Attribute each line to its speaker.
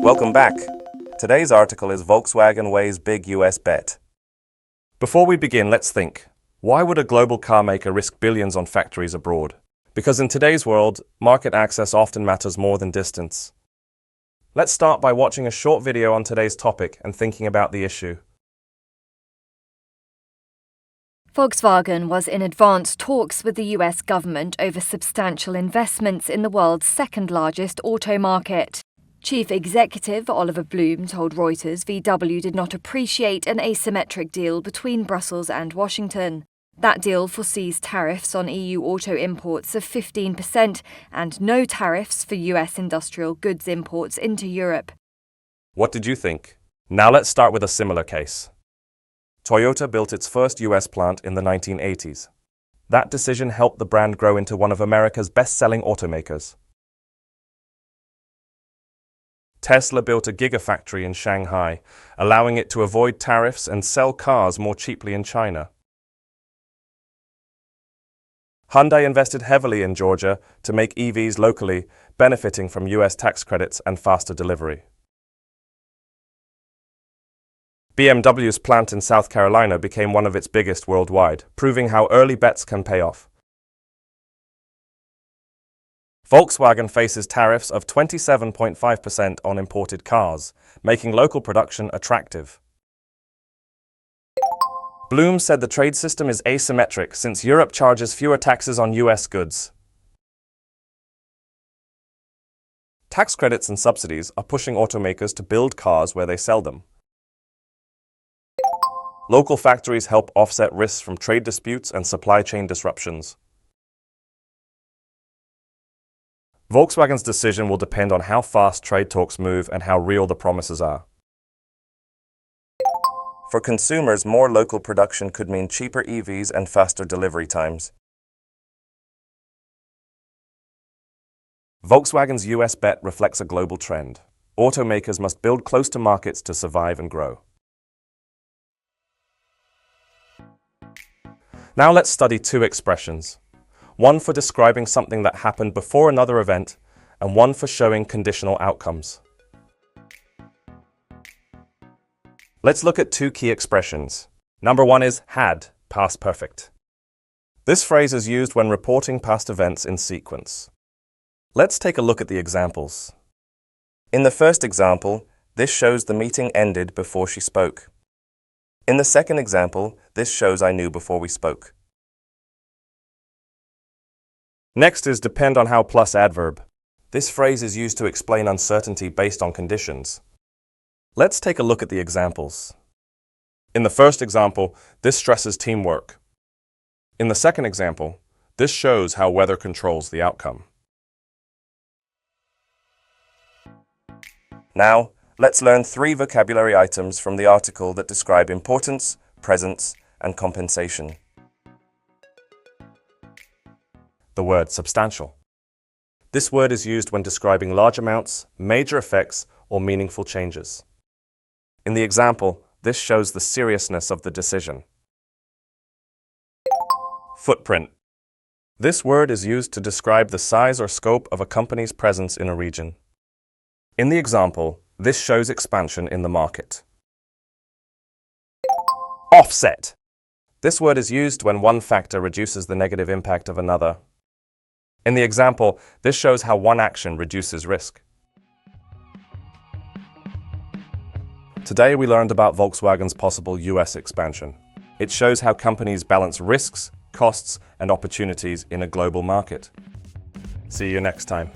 Speaker 1: Welcome back. Today's article is Volkswagen weighs big US bet. Before we begin, let's think. Why would a global car maker risk billions on factories abroad? Because in today's world, market access often matters more than distance. Let's start by watching a short video on today's topic and thinking about the issue.
Speaker 2: Volkswagen was in advanced talks with the US government over substantial investments in the world's second-largest auto market. Chief Executive Oliver Blume told Reuters VW did not appreciate an asymmetric deal between Brussels and Washington. That deal foresees tariffs on EU auto imports of 15% and no tariffs for US industrial goods imports into Europe.
Speaker 1: What did you think? Now let's start with a similar case. Toyota built its first US plant in the 1980s. That decision helped the brand grow into one of America's best-selling automakers. Tesla built a gigafactory in Shanghai, allowing it to avoid tariffs and sell cars more cheaply in China. Hyundai invested heavily in Georgia to make EVs locally, benefiting from US tax credits and faster delivery. BMW's plant in South Carolina became one of its biggest worldwide, proving how early bets can pay off. Volkswagen faces tariffs of 27.5% on imported cars, making local production attractive. Blume said the trade system is asymmetric since Europe charges fewer taxes on US goods. Tax credits and subsidies are pushing automakers to build cars where they sell them. Local factories help offset risks from trade disputes and supply chain disruptions. Volkswagen's decision will depend on how fast trade talks move and how real the promises are. For consumers, more local production could mean cheaper EVs and faster delivery times. Volkswagen's US bet reflects a global trend. Automakers must build close to markets to survive and grow. Now let's study two expressions. One for describing something that happened before another event, and one for showing conditional outcomes. Let's look at two key expressions. Number one is had, past perfect. This phrase is used when reporting past events in sequence. Let's take a look at the examples. In the first example, this shows the meeting ended before she spoke. In the second example, this shows I knew before we spoke. Next is depend on how plus adverb. This phrase is used to explain uncertainty based on conditions. Let's take a look at the examples. In the first example, this stresses teamwork. In the second example, this shows how weather controls the outcome. Now, let's learn 3 vocabulary items from the article that describe importance, presence, and compensation. The word substantial. This word is used when describing large amounts, major effects, or meaningful changes. In the example, this shows the seriousness of the decision. Footprint. This word is used to describe the size or scope of a company's presence in a region. In the example, this shows expansion in the market. Offset. This word is used when one factor reduces the negative impact of another. In the example, this shows how one action reduces risk. Today we learned about Volkswagen's possible US expansion. It shows how companies balance risks, costs, and opportunities in a global market. See you next time.